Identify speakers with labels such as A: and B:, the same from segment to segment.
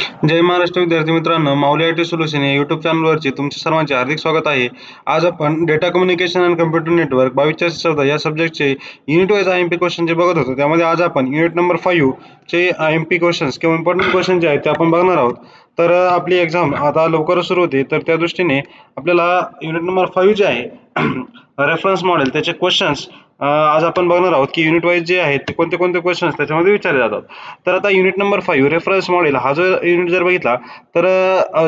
A: जय महाराष्ट्र विद्यार्थी मित्रांनो, माऊली I T solution या यूट्यूब चॅनलवरचे तुमचे सर्वांचे हार्दिक स्वागत आहे. आज आपण डेटा कम्युनिकेशन आणि कम्प्युटर नेटवर्क 2214 या सब्जेक्टचे युनिट वाईज IMP क्वेश्चन जे बघत होतो, त्यामध्ये आज आपण युनिट नंबर 5 चे IMP क्वेश्चन्स किंवा इम्पॉर्टंट क्वेश्चन जे आहेत ते आपण बघणार आहोत. तर आपली एक्झाम आता लवकरच सुरू होते, तर त्या दृष्टीने आपल्याला युनिट नंबर 5 जे आहे रेफरन्स मॉडेल त्याचे क्वेश्चन्स आज आपण बघणार आहोत की युनिट वाईज जे आहेत ते कोणते कोणते क्वेश्चन्स त्याच्यामध्ये विचारले जातात. तर आता युनिट नंबर 5 रेफरन्स मॉडेल हा जो युनिट जर बघितला तर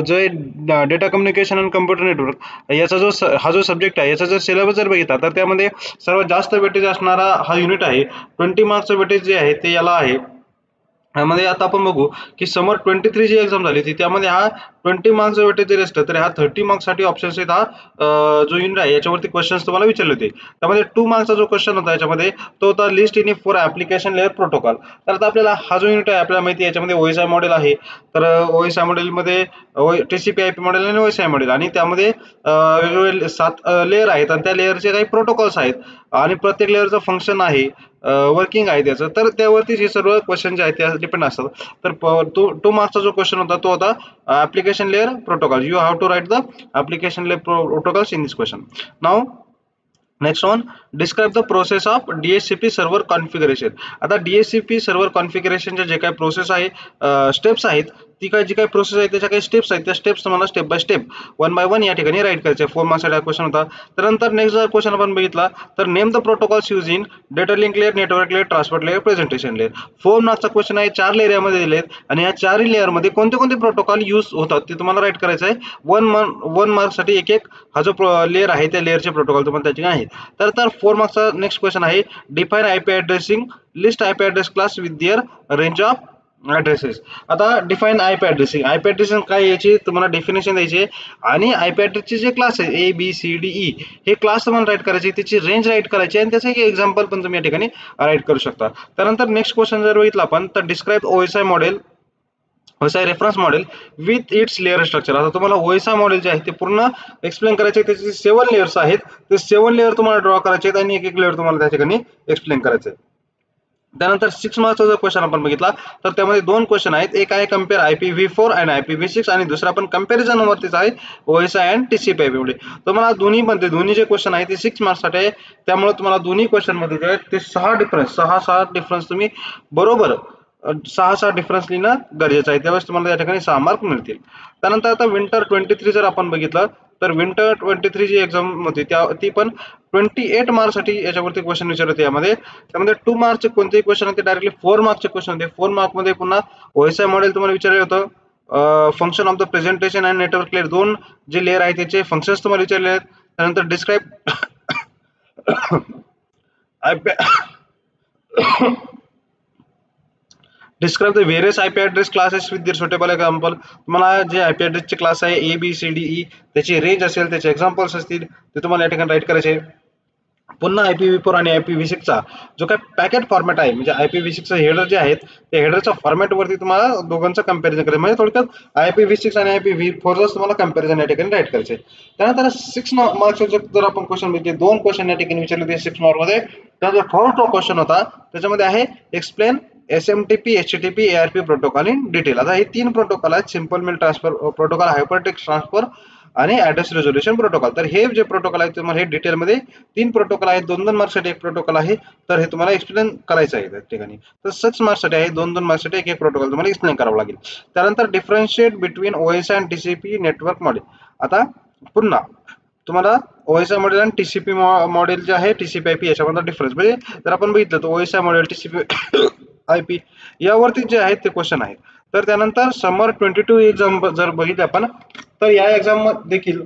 A: जे डेटा कम्युनिकेशन आणि कम्प्युटर नेटवर्क याचा हा जो सब्जेक्ट आहे याचा जर सिलेबस जर बघितला तर त्यामध्ये सर्वात जास्त वेटेज असणारा हा युनिट आहे. 20 मार्क्सचं वेटेज जे आहे ते याला आहे. यामध्ये आता आपण बघू की समोर 23 जी एक्झाम झाली होती त्यामध्ये हा 20 मार्क्स वेटेज जरी असलं तरी हा 30 मार्क्स साठी ऑप्शन्स आहेत. हा जो युनिट आहे याच्यावरती क्वेश्चन्स तुम्हाला विचारले होते. त्यामध्ये 2 मार्क्सचा जो क्वेश्चन होता याच्यामध्ये तो होता list in for application layer protocol. तर आता आपल्याला हा जो युनिट आहे आपल्याला माहिती आहे याच्यामध्ये OSI मॉडेल आहे. तर OSI मॉडेलमध्ये TCP IP मॉडेल आणि OSI मॉडेल आणि त्यामध्ये वेगवेगळे 7 लेअर आहेत आणि त्या लेअरचे काही प्रोटोकॉल्स आहेत आणि प्रत्येक लेअरचं फंक्शन आहे, वर्किंग आहे त्याचं. तर त्यावरतीच हे सर्व क्वेश्चन जे आहेत ते डिपेंड असतात. तर 2 मार्क्सचा जो क्वेश्चन होता तो होता application layer protocol. You have to write the application layer protocols in this question. Now next one, describe the process of DHCP server configuration. आता DHCP सर्व्हर कॉन्फिगरेशनचे जे काही प्रोसेस आहे, स्टेप्स आहेत, ती जी काही प्रोसेस आहे त्याच्या काही स्टेप्स आहेत, त्या स्टेप्स तुम्हाला स्टेप बाय स्टेप 1 बाय 1 या ठिकाणी राईट करायचे. 4 मार्क्सचा क्वेश्चन होता. त्यानंतर नेक्स्ट जर क्वेश्चन आपण बघितला तर name the protocols use in data link layer, network layer, transport layer, presentation layer. 4 मार्क्सचा क्वेश्चन आहे. 4 लेअर यामध्ये दिलेत आणि या 4 लेअर मध्ये कोणते कोणते प्रोटोकॉल यूज होतात ते तुम्हाला राईट करायचं आहे. 1 मार्क्ससाठी एक एक हा जो लेअर आहे त्या लेअरचे प्रोटोकॉल तुम्हाला त्या ठिकाणी आहेत. तर 4 मार्क्सचा नेक्स्ट क्वेश्चन आहे define IP addressing list IP address class with their range of addresses. आता डिफाइन IP ॲड्रेसिंग काय याची तुम्हाला डेफिनेशन द्यायची आणि IP ॲड्रेसचे जे क्लास आहे ABCDE हे क्लास तुम्हाला राईट करायचे, त्याची रेंज राईट करायची आणि त्याचं एक एक्झाम्पल पण तुम्ही या ठिकाणी राईट करू शकता. त्यानंतर नेक्स्ट क्वेश्चन जर बघितला आपण तर describe OSI model reference model with its layer structure. आता तुम्हाला OSI मॉडेल जे आहे ते पूर्ण एक्सप्लेन करायचे. त्याचे 7 लेअर्स आहेत, ते 7 लेअर तुम्हाला ड्रॉ करायचे आहेत आणि एक एक लेअर तुम्हाला त्या ठिकाणी एक्सप्लेन करायचं आहे. त्यानंतर 6 मार्क्सचा जर क्वेश्चन आपण बघितला तर त्यामध्ये 2 क्वेश्चन आहेत. एक आहे कम्पेअर IPv4 आणि IPv6 आणि दुसरा पण कम्पॅरिझन वरतीच आहे OSI आणि TCP IP मध्ये. तुम्हाला दोन्ही जे क्वेश्चन आहे ते 6 मार्क्स साठी आहे. त्यामुळे तुम्हाला दोन्ही क्वेश्चन मध्ये जे आहेत ते 6 डिफरन्स तुम्ही बरोबर 6 डिफरन्स लिहिणं गरजेचं आहे. त्यावेळेस तुम्हाला या ठिकाणी 6 मार्क मिळतील. त्यानंतर आता विंटर 23 जर आपण बघितलं तर विंटर 23 जी एक्झाम होती ती पण 28 मार्क्स साठी याच्यावरती क्वेश्चन विचारले होते. त्यामध्ये 2 मार्क्सचे कोणतेही क्वेश्चन होते, डायरेक्टली 4 मार्क्सचे क्वेश्चन होते. 4 मार्क मध्ये पुन्हा OSI मॉडेल तुम्हाला विचारले होतं. Function of the presentation and network layer 2 जे लेअर आहे त्याचे फंक्शन्स तुम्हाला विचारले आहेत. त्यानंतर describe describe the various IP address classes with their suitable example. तुम्हाला जे IP ॲड्रेसचे क्लास आहे ABCDE त्याची रेंज असेल, त्याचे एक्झाम्पल्स असतील ते तुम्हाला या ठिकाणी राईट करायचे. पुन्हा IPv4 आणि IPv6 चा जो काही पॅकेट फॉर्मॅट आहे, म्हणजे IPv6 चे हेडर जे आहेत ते हेडरच्या फॉर्मॅट वरती तुम्हाला दोघांचं कंपॅरिझन करायचं. म्हणजे थोडक्यात IPv6 आणि IPv4 चं तुम्हाला कंपॅरिझन या ठिकाणी राईट करायचे. त्यानंतर 6 मार्क्सचे जर आपण क्वेश्चन बघितले, 2 क्वेश्चन या ठिकाणी विचारले होते 6 मार्क मध्ये. त्याचा फर्स्ट क्वेश्चन होता त्याच्यामध्ये आहे explain SMTP HTTP ARP protocol in detail. आता हे 3 प्रोटोकॉल आहेत, simple mail transfer protocol, hypertext transfer आणि ऍड्रेस रेझोल्यूशन प्रोटोकॉल. तर हे जे प्रोटोकॉल आहेत तुम्हाला हे डिटेल मध्ये 3 प्रोटोकॉल आहेत. 2-2 मार्क्ससाठी एक प्रोटोकॉल आहे. तर हे तुम्हाला एक्सप्लेन करायचं आहे त्या ठिकाणी. तर 6 मार्क्ससाठी आहे, 2-2 मार्क्ससाठी एक प्रोटोकॉल तुम्हाला एक्सप्लेन करावं लागेल. त्यानंतर डिफरन्शिएट बिटवीन OSI आणि TCP नेटवर्क मॉडेल. आता पुन्हा तुम्हाला OSI मॉडेल आणि TCP मॉडेल जे आहे TCP IP याच्यामध्ये डिफरन्स म्हणजे जर आपण बघितलं तर OSI मॉडेल TCP IP यावरती जे आहेत ते क्वेश्चन आहेत. तर त्यानंतर समर 22 एक्झाम जर बघितलं आपण तर या एक्झाम देखील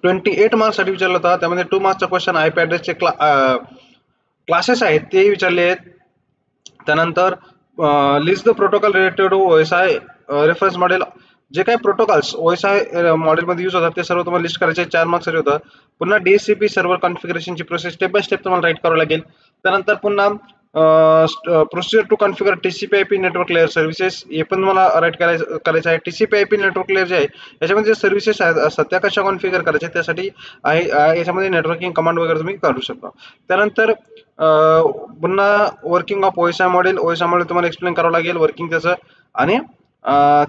A: 28 मार्क्स साठी विचारला होता. त्यामध्ये 2 मार्क्सचा क्वेश्चन IP ॲड्रेसचे क्लासेस आहेत ते विचारले आहेत. त्यानंतर list the protocol related to OSI reference model. जे काही प्रोटोकॉल्स OSI मॉडेलमध्ये यूज होतात ते सर्व तुम्हाला लिस्ट करायचे. 4 मार्क्स साठी होतं. पुन्हा DHCP सर्व्हर कॉन्फिगरेशनची प्रोसेस स्टेप बाय स्टेप तुम्हाला राईट करावं लागेल. त्यानंतर पुन्हा procedure to configure TCP IP network layer services हे पण मला राईट करायचं आहे. TCP IP नेटवर्क लेअर जे आहे याच्यामध्ये जे सर्व्हिसेस आहेत त्या कशा कॉन्फिगर करायच्या त्यासाठी आहे याच्यामध्ये नेटवर्किंग कमांड वगैरे तुम्ही काढू शकता. त्यानंतर पुन्हा वर्किंग ऑफ ओएसआय मॉडेल तुम्हाला एक्सप्लेन करावं लागेल वर्किंग त्याचं. आणि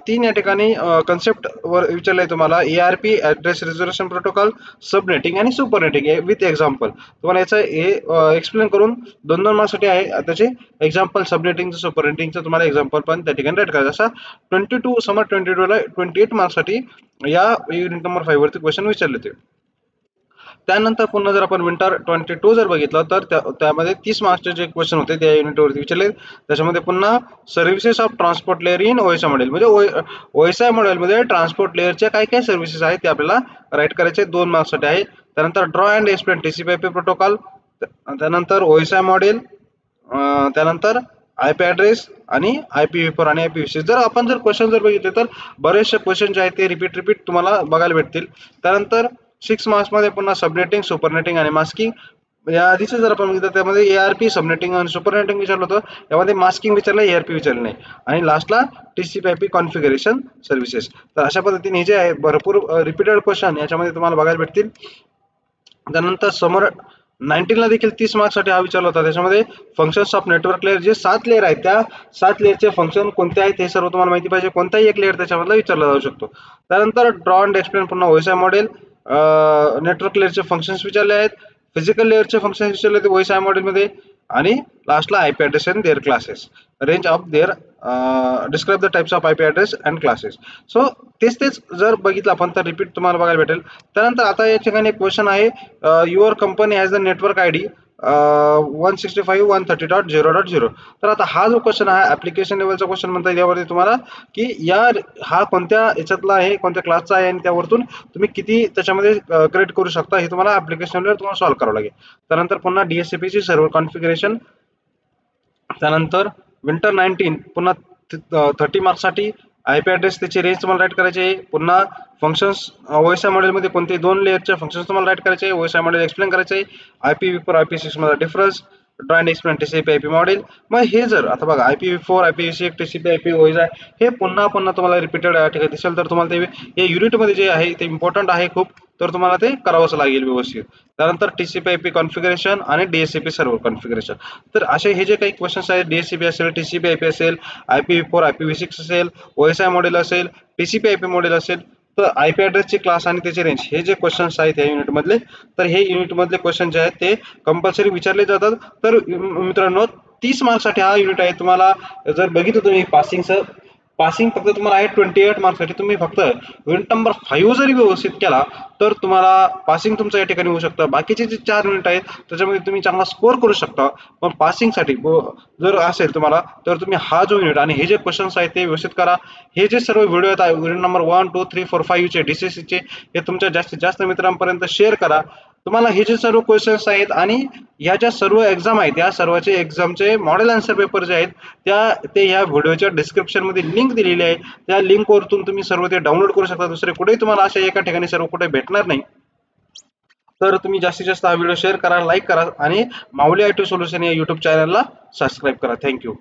A: 3 या ठिकाणी कन्सेप्ट वर विचारलंय तुम्हाला ERP address reservation protocol, subnetting आणि सुपरनेटिंग विथ एक्झाम्पल. तुम्हाला याचं हे एक्सप्लेन करून 2-2 मार्क्ससाठी आहे. त्याचे एक्झाम्पल सबनेटिंगचं सुपरनेटिंगचं तुम्हाला एक्झाम्पल पण त्या ठिकाणी राईट करायचं. असा 22 समर 22 ला 28 मार्क्ससाठी या युनिट नंबर 5 वरती क्वेश्चन विचारले होते. त्यानंतर पुन्हा जर आपण विंटर 22 जर बघितलं तर त्यामध्ये 30 मार्क्सचे जे क्वेश्चन होते त्या युनिटवरती विचारले. त्याच्यामध्ये पुन्हा services of transport layer in OSI model, म्हणजे ओएसआय मॉडेलमध्ये ट्रान्सपोर्ट लेअरच्या काय काय सर्व्हिसेस आहेत ते आपल्याला राईट करायचे 2 मार्क्ससाठी आहे. त्यानंतर draw and explain TCP/IP protocol, त्यानंतर ओएसआय मॉडेल, त्यानंतर IP ॲड्रेस आणि IPv4 आणि IPv6. जर क्वेश्चन बघितले तर बरेचसे क्वेश्चन जे आहेत ते रिपीट तुम्हाला बघायला भेटतील. त्यानंतर 6 मार्क्समध्ये पुन्हा सबनेटिंग, सुपरनेटिंग आणि मास्किंग. या आधीचं जर आपण बघितलं त्यामध्ये ARP, सबनेटिंग आणि सुपरनेटिंग विचारलं होतं. यामध्ये मास्किंग विचारलं, ARP विचारलं नाही. आणि लास्टला TCP/IP कॉन्फिगरेशन सर्व्हिसेस. तर अशा पद्धतीने हे जे आहे भरपूर रिपीटेड क्वेश्चन याच्यामध्ये तुम्हाला बघायला भेटतील. त्यानंतर समर 19 ला देखील 30 मार्क्ससाठी हा विचारला होता. त्याच्यामध्ये फंक्शन्स ऑफ नेटवर्क लेअर, जे 7 लेअर आहेत त्या 7 लेअरचे फंक्शन कोणते आहेत हे सर्व तुम्हाला माहिती पाहिजे. कोणताही एक लेअर त्याच्यामधला विचारला जाऊ शकतो. त्यानंतर ड्रॉ अँड एक्सप्लेन पुन्हा ओएसआय मॉडेल, नेटवर्क लेअरचे फंक्शन्स विचारले आहेत. फिजिकल लेअरचे फंक्शन्स विचारले होते ओएसआय मॉडेलमध्ये. आणि लास्टला IP address and their classes, range of their, describe the types of IP address and classes. So तेच जर बघितलं आपण तर रिपीट तुम्हाला बघायला भेटेल. त्यानंतर आता या ठिकाणी एक क्वेश्चन आहे, your company has the network ID 165.130.0.0. तर आता हा जो क्वेश्चन आहे ऍप्लिकेशन लेवलचा क्वेश्चन म्हणता येईल. यावरती तुम्हाला की हा कोणत्या याच्यातला आहे, कोणत्या क्लासचा आहे आणि त्यावरतून तुम्ही किती त्याच्यामध्ये क्रिएट करू शकता हे तुम्हाला ऍप्लिकेशन लेवल तुम्हाला सॉल्व्ह करावं लागेल. त्यानंतर पुन्हा DHCP ची सर्व्हर कॉन्फिगरेशन. त्यानंतर विंटर 19 पुन्हा 30 मार्क्ससाठी IP ॲड्रेस, त्याची रेंज तुम्हाला राईट करायची आहे. पुन्हा फंक्शन्स ओएसआय मॉडेलमध्ये कोणते 2 लेअरचे फंक्शन्स तुम्हाला राईट करायचे आहे. ओएसआय मॉडेल एक्सप्लेन करायचे आहे. IPv4 IPv6 मध्ये difference, draw and explain TCP/IP model. मग हे जर आता बघा IPv4 IPv6 TCP/IP ओएसआय हे पुन्हा तुम्हाला रिपीटेड या ठिकाणी दिसेल तर तुम्हाला ते हे युनिटमध्ये जे आहे ते इम्पॉर्टंट आहे खूप, तर तुम्हाला ते करावंच लागेल व्यवस्थित. त्यानंतर TCP/IP कॉन्फिगरेशन आणि DHCP सर्व्हर कॉन्फिगरेशन. तर असे हे जे काही क्वेश्चन्स आहेत, DHCP असेल, TCP/IP असेल, IPv4 IPv6 असेल, ओएसआय मॉडेल असेल, TCP/IP मॉडेल असेल, तर IP ॲड्रेसची क्लास आणि त्याची रेंज हे जे क्वेश्चन्स आहेत या युनिटमधले, तर हे युनिटमधले क्वेश्चन जे आहेत ते कंपल्सरी विचारले जातात. तर मित्रांनो 30 मार्क्ससाठी हा युनिट आहे. तुम्हाला जर बघितलं तुम्ही पासिंग फक्त तुम्हाला आहे 28 मार्क्ससाठी. तुम्ही फक्त युनिट नंबर 5 जरी व्यवस्थित केला तर तुम्हाला पासिंग तुमचं या ठिकाणी होऊ शकतं. बाकीचे जे 4 युनिट आहेत त्याच्यामध्ये तुम्ही चांगला स्कोर करू शकता. पण पासिंगसाठी जर असेल तुम्हाला तर तुम्ही हा जो युनिट आणि हे जे क्वेश्चन्स आहेत ते व्यवस्थित करा. हे जे सर्व व्हिडिओ आहेत युनिट नंबर 1, 2, 3, 4, 5 चे DCC चे हे तुमच्या जास्तीत जास्त मित्रांपर्यंत शेअर करा. तुम्हाला हे जे सर्व क्वेश्चन्स आहेत आणि ह्या ज्या सर्व एक्झाम आहेत या सर्वाचे एक्झामचे मॉडेल आन्सर पेपर जे आहेत ते या व्हिडिओच्या डिस्क्रिप्शन मध्ये लिंक दिलेली आहे. त्या लिंक वरतून तुम्ही सर्व ते डाउनलोड करू शकता. दुसरे कुठेही तुम्हाला अशा एका ठिकाणी सर्व कुठे भेटणार नाही. तर तुम्ही जास्तीत जास्त हा व्हिडिओ शेअर करा, लाईक करा आणि माऊली IT सोल्युशन या YouTube चॅनलला सबस्क्राईब करा. थँक्यू.